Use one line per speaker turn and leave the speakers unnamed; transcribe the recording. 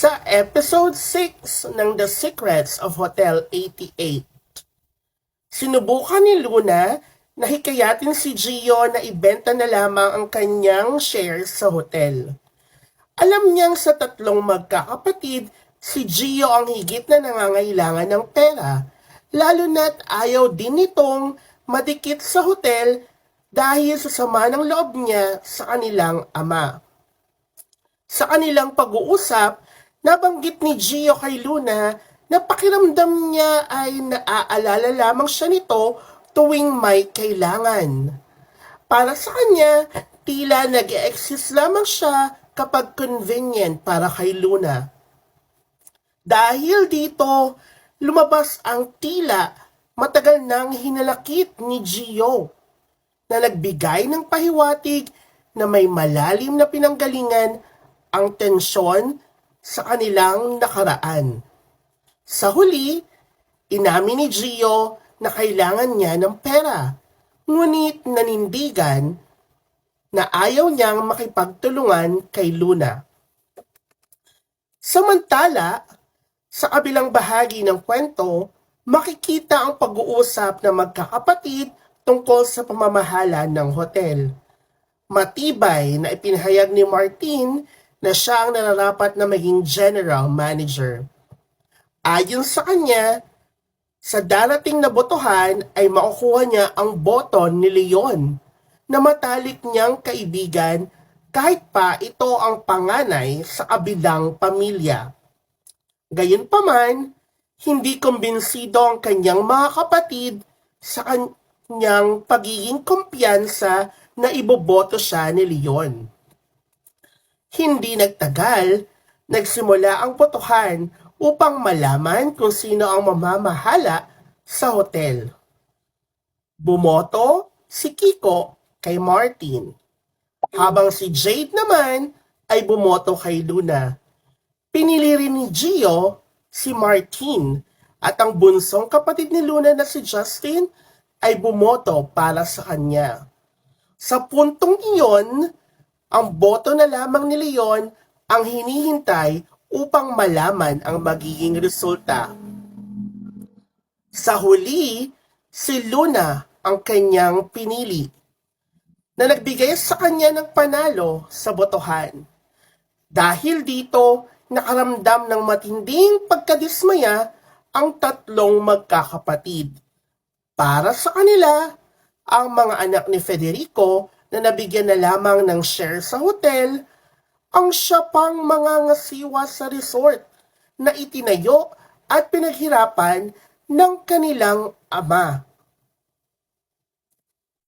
sa episode 6 ng The Secrets of Hotel 88. Sinubukan ni Luna na hikayatin si Gio na ibenta na lamang ang kanyang shares sa hotel. Alam niyang sa tatlong magkakapatid, si Gio ang higit na nangangailangan ng pera, lalo na't ayaw din nitong madikit sa hotel dahil sa sama ng loob niya sa kanilang ama. Sa kanilang pag-uusap, nabanggit ni Gio kay Luna na pakiramdam niya ay naaalala lamang siya nito tuwing may kailangan. Para sa kanya, tila nag-e-exist lamang siya kapag convenient para kay Luna. Dahil dito, lumabas ang tila matagal nang hinalakit ni Gio na nagbigay ng pahiwatig na may malalim na pinanggalingan ang tensyon sa kanilang nakaraan. Sa huli, inamin ni Gio na kailangan niya ng pera, ngunit nanindigan na ayaw niyang makipagtulungan kay Luna. Samantala, sa kabilang bahagi ng kwento, makikita ang pag-uusap ng magkakapatid tungkol sa pamamahala ng hotel. Matibay na ipinahayag ni Martin na siya ang nararapat na maging general manager. Ayon sa kanya, sa darating na botohan ay makukuha niya ang boto ni Leon na matalik niyang kaibigan kahit pa ito ang panganay sa kabilang pamilya. Gayunpaman, hindi kumbinsido ang kanyang mga kapatid sa kanyang pagiging kumpiyansa na iboboto siya ni Leon. Hindi nagtagal, nagsimula ang botohan upang malaman kung sino ang mamamahala sa hotel. Bumoto si Kiko kay Martin, habang si Jade naman ay bumoto kay Luna. Pinili rin ni Gio si Martin at ang bunsong kapatid ni Luna na si Justin ay bumoto para sa kanya. Sa puntong iyon, ang boto na lamang ni Leon ang hinihintay upang malaman ang magiging resulta. Sa huli, si Luna ang kanyang pinili na nagbigay sa kanya ng panalo sa botohan. Dahil dito, nakaramdam ng matinding pagkadismaya ang tatlong magkakapatid. Para sa kanila, ang mga anak ni Federico na nabigyan na lamang ng share sa hotel ang siya pang mangangasiwa sa resort na itinayo at pinaghirapan ng kanilang ama.